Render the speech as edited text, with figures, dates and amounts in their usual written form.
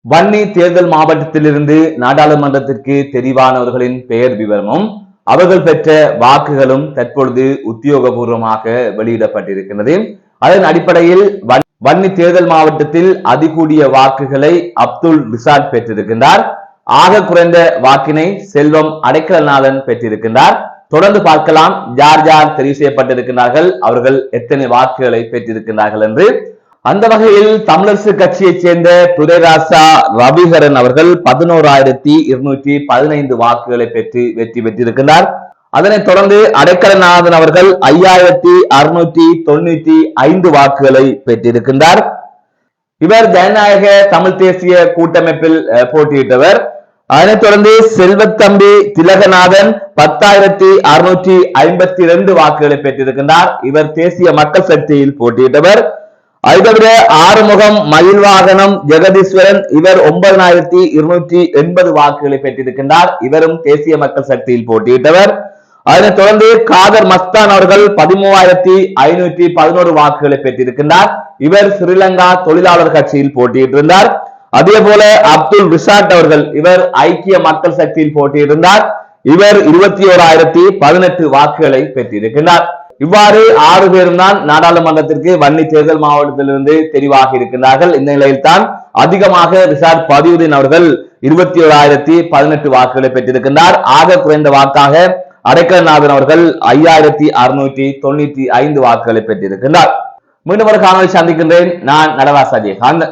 வன்னி தேர்தல் மாவட்டத்திலிருந்து நாடாளுமன்றத்திற்கு தெரிவானவர்களின் பெயர் விவரமும் அவர்கள் பெற்ற வாக்குகளும் தற்பொழுது உத்தியோகபூர்வமாக வெளியிடப்பட்டிருக்கிறது. அதன் அடிப்படையில் வன்னி தேர்தல் மாவட்டத்தில் அதிகூடிய வாக்குகளை அப்துல் ரிசாட் பெற்றிருக்கின்றார். ஆக குறைந்த வாக்கினை செல்வம் அடைக்கலநாதன் பெற்றிருக்கின்றார். தொடர்ந்து பார்க்கலாம் யார் யார் தெரிவு செய்யப்பட்டிருக்கிறார்கள், அவர்கள் எத்தனை வாக்குகளை பெற்றிருக்கிறார்கள் என்று. அந்த வகையில் தமிழரசு கட்சியைச் சேர்ந்த துரைராசா ரவிகரன் அவர்கள் 11,215 வாக்குகளை பெற்று வெற்றி பெற்றிருக்கிறார். அதனைத் தொடர்ந்து அடைக்கலநாதன் அவர்கள் 5,695 வாக்குகளை பெற்றிருக்கின்றார். இவர் ஜனநாயக தமிழ் தேசிய கூட்டமைப்பில் போட்டியிட்டவர். அதனைத் தொடர்ந்து செல்வத்தம்பி திலகநாதன் 10,652 வாக்குகளை பெற்றிருக்கின்றார். இவர் தேசிய மக்கள் சக்தியில் போட்டியிட்டவர். அதை தவிர ஆறுமுகம் மயில்வாகனம் ஜெகதீஸ்வரன் இவர் 9,280 வாக்குகளை பெற்றிருக்கின்றார். இவரும் தேசிய மக்கள் சக்தியில் போட்டியிட்டவர். அதனைத் தொடர்ந்து காதர் மஸ்தான் அவர்கள் 13,511 வாக்குகளை பெற்றிருக்கின்றார். இவர் ஸ்ரீலங்கா தொழிலாளர் கட்சியில் போட்டியிட்டிருந்தார். அதே போல அப்துல் ரிசாட் அவர்கள் இவர் ஐக்கிய மக்கள் சக்தியில் போட்டியிட்டிருந்தார். இவர் 21,018 வாக்குகளை பெற்றிருக்கின்றார். இவ்வாறு 6 பேரும் தான் நாடாளுமன்றத்திற்கு வன்னி தேர்தல் மாவட்டத்திலிருந்து தெரிவாகி இருக்கின்றார்கள். இந்த நிலையில் தான் அதிகமாக ரிசாட் பதியுதீன் அவர்கள் 21,018 வாக்குகளை பெற்றிருக்கின்றார். ஆக குறைந்த வாக்காக அடைக்கலநாதன் அவர்கள் 5,695 வாக்குகளை பெற்றிருக்கின்றார். மீண்டும் ஒரு காணொலி சந்திக்கின்றேன். நான் நடராஜ் அஜயகாந்த்.